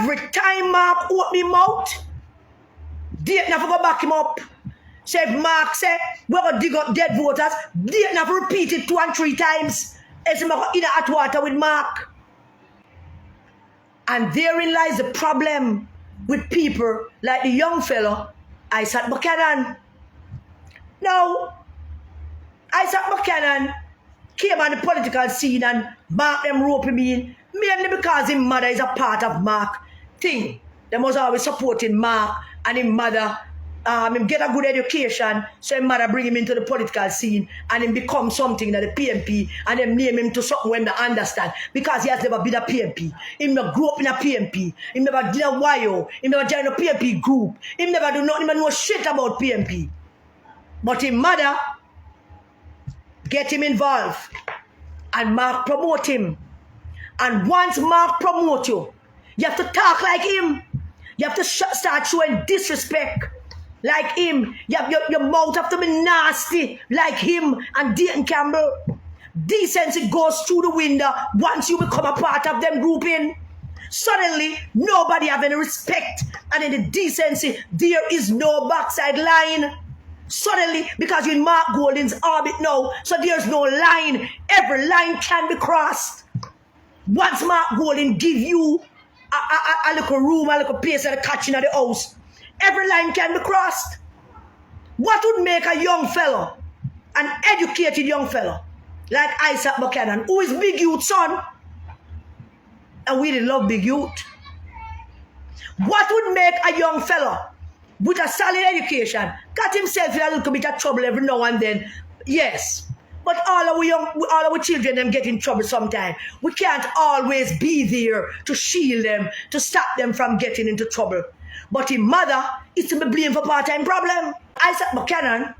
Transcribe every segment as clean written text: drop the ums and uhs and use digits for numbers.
Every time Mark open him out, Dayton have to go back him up. So if Mark say, we're going to dig up dead voters, Dayton have to repeat it 2 and 3 times. As him go in the hot water with Mark. And therein lies the problem with people like the young fellow, Isaac Buchanan. Now, Isaac Buchanan came on the political scene and Mark them rope him in, mainly because his mother is a part of Mark thing. They must always supporting Mark and his mother. Him get a good education, so his mother bring him into the political scene and him become something that the PNP and them name him to something when they understand. Because he has never been a PNP. He never grew up in a PNP. He never did a YO. He never joined a PNP group. He never do nothing, even know shit about PNP. But his mother get him involved. And Mark promote him. And once Mark promote you, you have to talk like him. You have to start showing disrespect like him. Your mouth have to be nasty like him and Dayton Campbell. Decency goes through the window once you become a part of them grouping. Suddenly, nobody have any respect. And in the decency, there is no backside line. Suddenly, because you're in Mark Golding's orbit now, so there's no line. Every line can be crossed. Once Mark Golding give you a little room, a little place at the catching of the house, every line can be crossed. What would make a young fellow, an educated young fellow, like Isaac Buchanan, who is Big Youth son, and we really love Big Youth, what would make a young fellow with a solid education got himself in a little bit of trouble every now and then? Yes. But all our children them get in trouble sometimes. We can't always be there to shield them, to stop them from getting into trouble. But his mother is to be blamed for part-time problem. Isaac Buchanan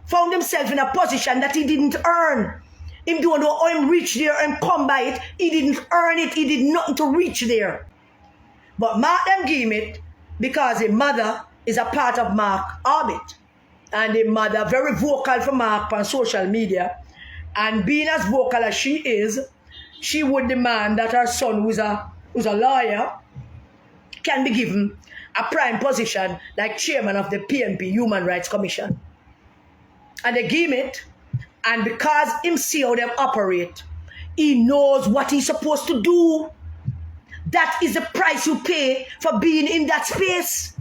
found himself in a position that he didn't earn. Him don't know how him reach there and come by it. He didn't earn it. He did nothing to reach there. But Mark them give him it because his mother is a part of Mark orbit. And his mother very vocal for Mark on social media. And being as vocal as she is, she would demand that her son, who's a lawyer, can be given a prime position like chairman of the PNP Human Rights Commission. And they give him it, and because him see how them operate, he knows what he's supposed to do. That is the price you pay for being in that space.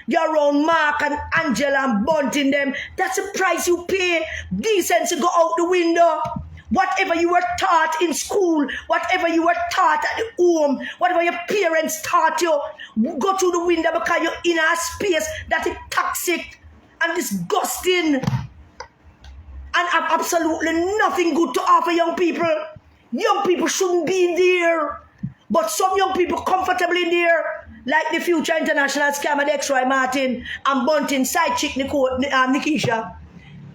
You're around Mark and Angela and Bunting them. That's the price you pay. Decency go out the window. Whatever you were taught in school, whatever you were taught at the home, whatever your parents taught you, go through the window because you're in a space that is toxic and disgusting and have absolutely nothing good to offer young people. Young people shouldn't be in there. But some young people comfortably in there. Like the future international scammer Dexroy Martin and Bunting side chick Nikisha.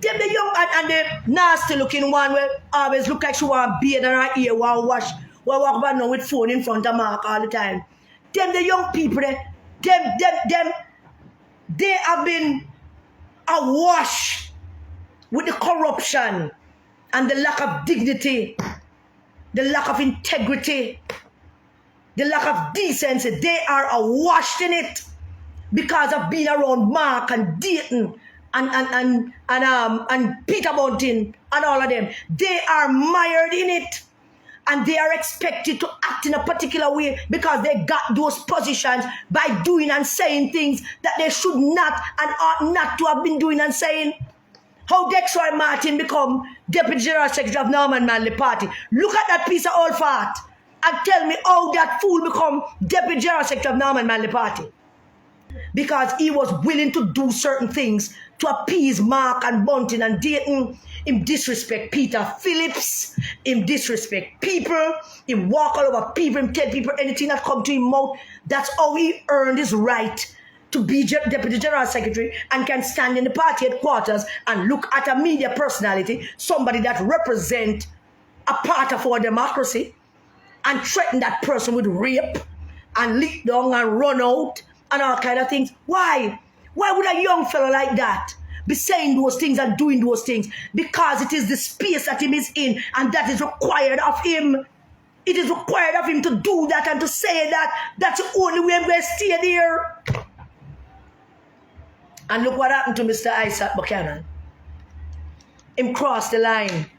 Them the young and the nasty looking one will always look like she want beard and her ear want wash. Will walk about now with phone in front of Mark all the time. Them the young people they have been awash with the corruption and the lack of dignity, the lack of integrity, the lack of decency. They are awash in it because of being around Mark and Dayton and Peter Bunting and all of them. They are mired in it, and they are expected to act in a particular way because they got those positions by doing and saying things that they should not and ought not to have been doing and saying. How Dexroy Martin become Deputy General Secretary of Norman Manley Party. Look at that piece of old fart and tell me how that fool become Deputy General Secretary of Norman Manley Party. Because he was willing to do certain things to appease Mark and Bunting and Dayton. Him disrespect Peter Phillips. Him disrespect people. Him walk all over people. Him tell people anything that come to him mouth. That's how he earned his right to be Deputy General Secretary and can stand in the party headquarters and look at a media personality, somebody that represent a part of our democracy, and threaten that person with rape and lick down and run out and all kind of things. Why? Why would a young fellow like that be saying those things and doing those things? Because it is the space that he is in and that is required of him. It is required of him to do that and to say that. That's the only way I'm going to stay there. And look what happened to Mr. Isaac Buchanan. Him crossed the line.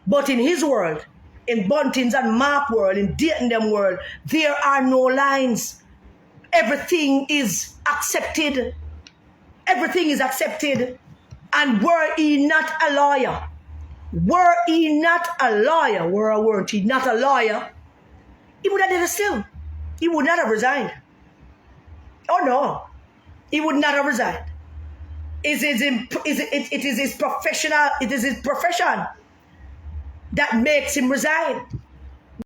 But in his world, in Bunting's and Mark world, in Dayton them world, there are no lines. Everything is accepted. Everything is accepted. And were he not a lawyer, weren't he not a lawyer, he would have did it still. He would not have resigned. Oh no, he would not have resigned. It is his profession that makes him resign.